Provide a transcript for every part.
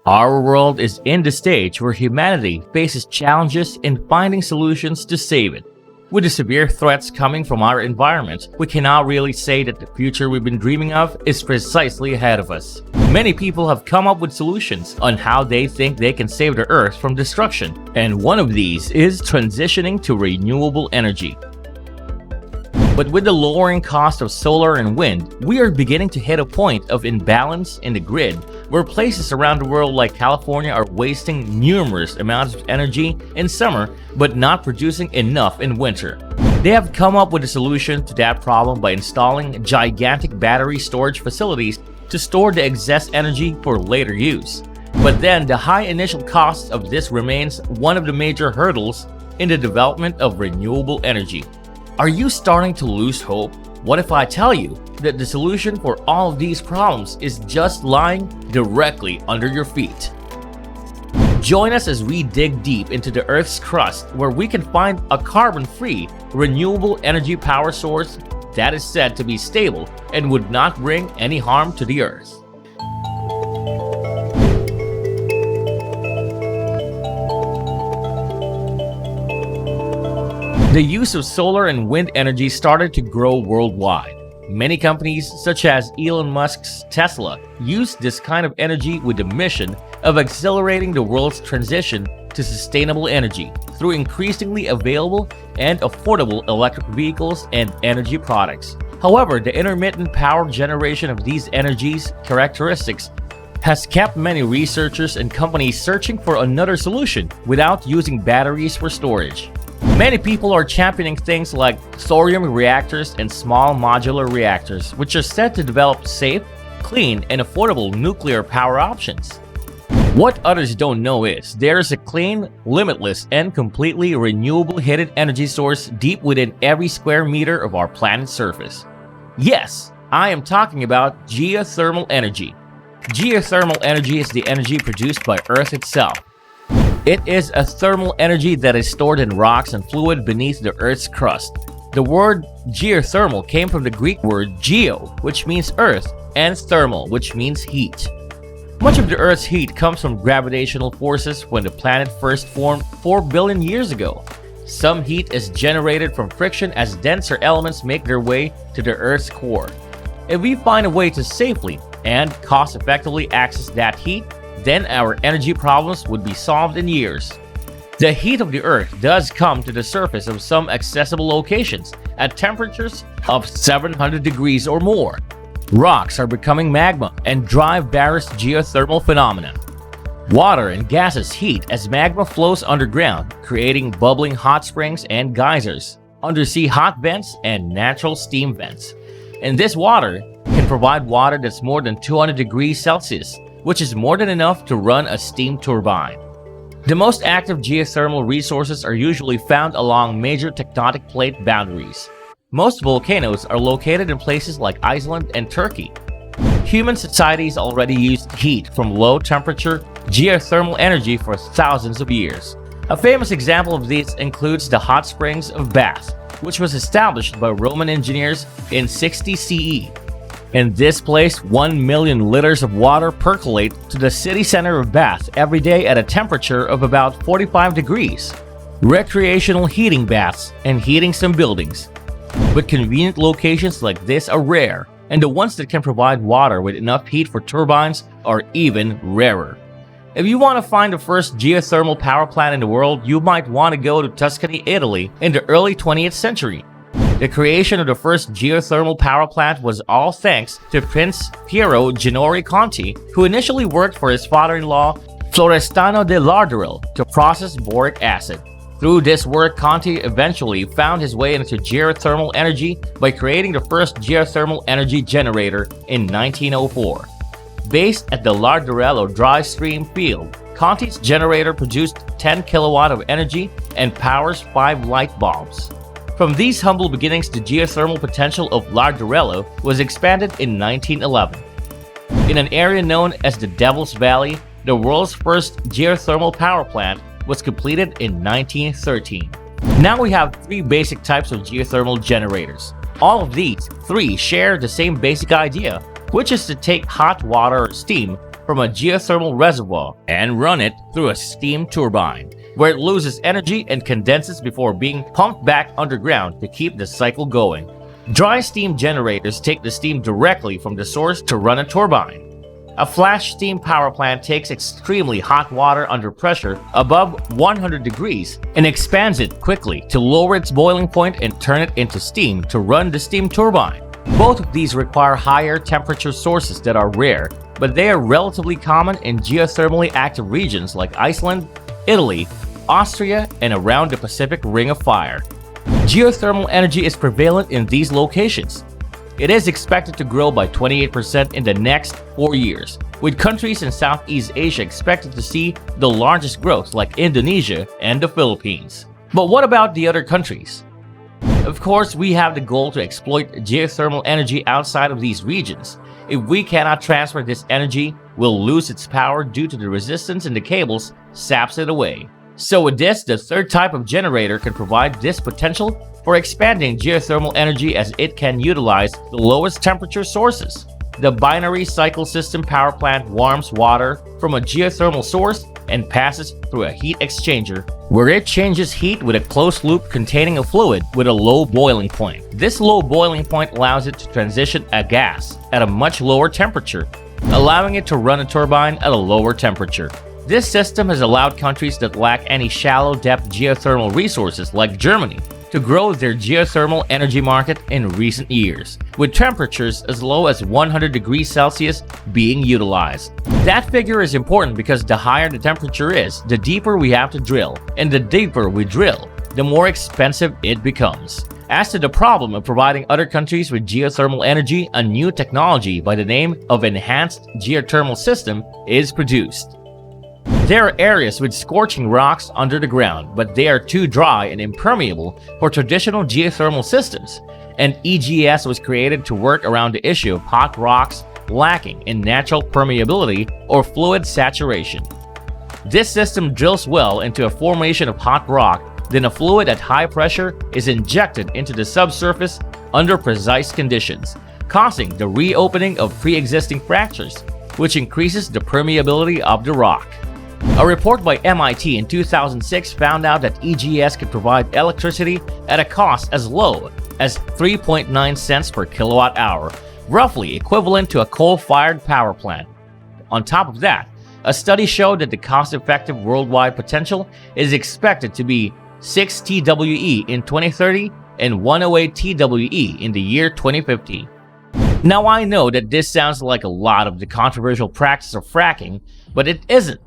Our world is in the stage where humanity faces challenges in finding solutions to save it. With the severe threats coming from our environment, we cannot really say that the future we've been dreaming of is precisely ahead of us. Many people have come up with solutions on how they think they can save the Earth from destruction, and one of these is transitioning to renewable energy. But with the lowering cost of solar and wind, we are beginning to hit a point of imbalance in the grid where places around the world like California are wasting numerous amounts of energy in summer but not producing enough in winter. They have come up with a solution to that problem by installing gigantic battery storage facilities to store the excess energy for later use. But then the high initial cost of this remains one of the major hurdles in the development of renewable energy. Are you starting to lose hope? What if I tell you that the solution for all of these problems is just lying directly under your feet? Join us as we dig deep into the Earth's crust, where we can find a carbon-free, renewable energy power source that is said to be stable and would not bring any harm to the Earth. The use of solar and wind energy started to grow worldwide. Many companies, such as Elon Musk's Tesla, use this kind of energy with the mission of accelerating the world's transition to sustainable energy through increasingly available and affordable electric vehicles and energy products. However, the intermittent power generation of these energies characteristics has kept many researchers and companies searching for another solution without using batteries for storage. Many people are championing things like thorium reactors and small modular reactors, which are said to develop safe, clean, and affordable nuclear power options. What others don't know is there is a clean, limitless, and completely renewable hidden energy source deep within every square meter of our planet's surface. Yes, I am talking about geothermal energy. Geothermal energy is the energy produced by Earth itself. It is a thermal energy that is stored in rocks and fluid beneath the Earth's crust. The word geothermal came from the Greek word geo, which means earth, and thermal, which means heat. Much of the Earth's heat comes from gravitational forces when the planet first formed 4 billion years ago. Some heat is generated from friction as denser elements make their way to the Earth's core. If we find a way to safely and cost-effectively access that heat, then our energy problems would be solved in years. The heat of the Earth does come to the surface of some accessible locations at temperatures of 700 degrees or more. Rocks are becoming magma and drive various geothermal phenomena. Water and gases heat as magma flows underground, creating bubbling hot springs and geysers, undersea hot vents, and natural steam vents. And this water can provide water that's more than 200 degrees Celsius, which is more than enough to run a steam turbine. The most active geothermal resources are usually found along major tectonic plate boundaries. Most volcanoes are located in places like Iceland and Turkey. Human societies already used heat from low-temperature geothermal energy for thousands of years. A famous example of this includes the hot springs of Bath, which was established by Roman engineers in 60 CE. In this place, 1 million liters of water percolate to the city center of Bath every day at a temperature of about 45 degrees. Recreational heating baths and heating some buildings. But convenient locations like this are rare, and the ones that can provide water with enough heat for turbines are even rarer. If you want to find the first geothermal power plant in the world, you might want to go to Tuscany, Italy in the early 20th century. The creation of the first geothermal power plant was all thanks to Prince Piero Gennaro Conti, who initially worked for his father-in-law Florestano de Lardurel to process boric acid. Through this work, Conti eventually found his way into geothermal energy by creating the first geothermal energy generator in 1904. Based at the Lardurello dry stream field, Conti's generator produced 10 kilowatt of energy and powers 5 light bulbs. From these humble beginnings, the geothermal potential of Lardurello was expanded in 1911. In an area known as the Devil's Valley, the world's first geothermal power plant was completed in 1913. Now we have 3 basic types of geothermal generators. All of these 3 share the same basic idea, which is to take hot water or steam, from a geothermal reservoir and run it through a steam turbine, where it loses energy and condenses before being pumped back underground to keep the cycle going. Dry steam generators take the steam directly from the source to run a turbine. A flash steam power plant takes extremely hot water under pressure above 100 degrees and expands it quickly to lower its boiling point and turn it into steam to run the steam turbine. Both of these require higher temperature sources that are rare, but they are relatively common in geothermally active regions like Iceland, Italy, Austria, and around the Pacific Ring of Fire. Geothermal energy is prevalent in these locations. It is expected to grow by 28% in the next 4 years, with countries in Southeast Asia expected to see the largest growth like Indonesia and the Philippines. But what about the other countries? Of course, we have the goal to exploit geothermal energy outside of these regions. If we cannot transfer this energy, we'll lose its power due to the resistance in the cables saps it away. So with this, the third type of generator can provide this potential for expanding geothermal energy as it can utilize the lowest temperature sources. The binary cycle system power plant warms water from a geothermal source and passes through a heat exchanger, where it changes heat with a closed loop containing a fluid with a low boiling point. This low boiling point allows it to transition a gas at a much lower temperature, allowing it to run a turbine at a lower temperature. This system has allowed countries that lack any shallow depth geothermal resources like Germany to grow their geothermal energy market in recent years, with temperatures as low as 100 degrees Celsius being utilized. That figure is important because the higher the temperature is, the deeper we have to drill, and the deeper we drill, the more expensive it becomes. As to the problem of providing other countries with geothermal energy, a new technology by the name of enhanced geothermal system is produced. There are areas with scorching rocks under the ground, but they are too dry and impermeable for traditional geothermal systems, and EGS was created to work around the issue of hot rocks lacking in natural permeability or fluid saturation. This system drills well into a formation of hot rock, then a fluid at high pressure is injected into the subsurface under precise conditions, causing the reopening of pre-existing fractures, which increases the permeability of the rock. A report by MIT in 2006 found out that EGS could provide electricity at a cost as low as 3.9 cents per kilowatt hour, roughly equivalent to a coal-fired power plant. On top of that, a study showed that the cost-effective worldwide potential is expected to be 6 TWE in 2030 and 108 TWE in the year 2050. Now I know that this sounds like a lot of the controversial practice of fracking, but it isn't.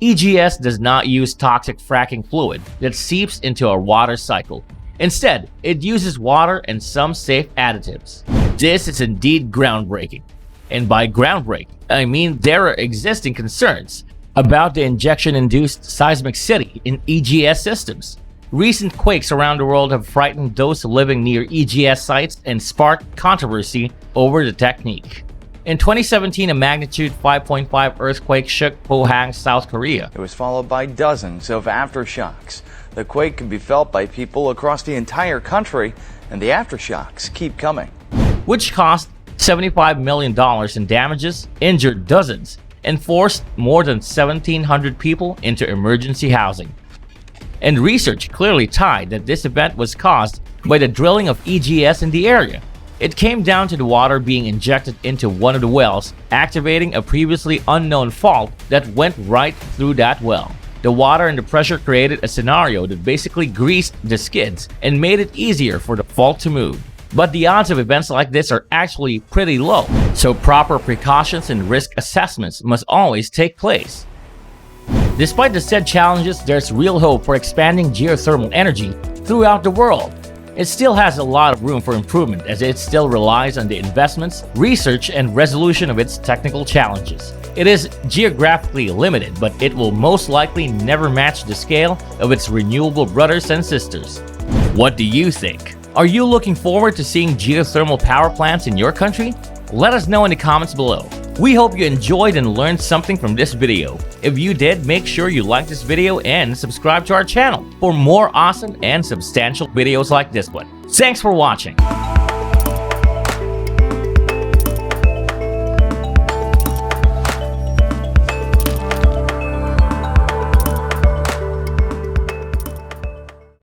EGS does not use toxic fracking fluid that seeps into our water cycle. Instead, it uses water and some safe additives. This is indeed groundbreaking. And by groundbreaking, I mean there are existing concerns about the injection-induced seismicity in EGS systems. Recent quakes around the world have frightened those living near EGS sites and sparked controversy over the technique. In 2017, a magnitude 5.5 earthquake shook Pohang, South Korea. It was followed by dozens of aftershocks. The quake can be felt by people across the entire country, and the aftershocks keep coming. Which cost $75 million in damages, injured dozens, and forced more than 1,700 people into emergency housing. And research clearly tied that this event was caused by the drilling of EGS in the area. It came down to the water being injected into one of the wells, activating a previously unknown fault that went right through that well. The water and the pressure created a scenario that basically greased the skids and made it easier for the fault to move. But the odds of events like this are actually pretty low, so proper precautions and risk assessments must always take place. Despite the said challenges, there's real hope for expanding geothermal energy throughout the world. It still has a lot of room for improvement as it still relies on the investments, research, and resolution of its technical challenges. It is geographically limited, but it will most likely never match the scale of its renewable brothers and sisters. What do you think? Are you looking forward to seeing geothermal power plants in your country? Let us know in the comments below. We hope you enjoyed and learned something from this video. If you did, make sure you like this video and subscribe to our channel for more awesome and substantial videos like this one. Thanks for watching.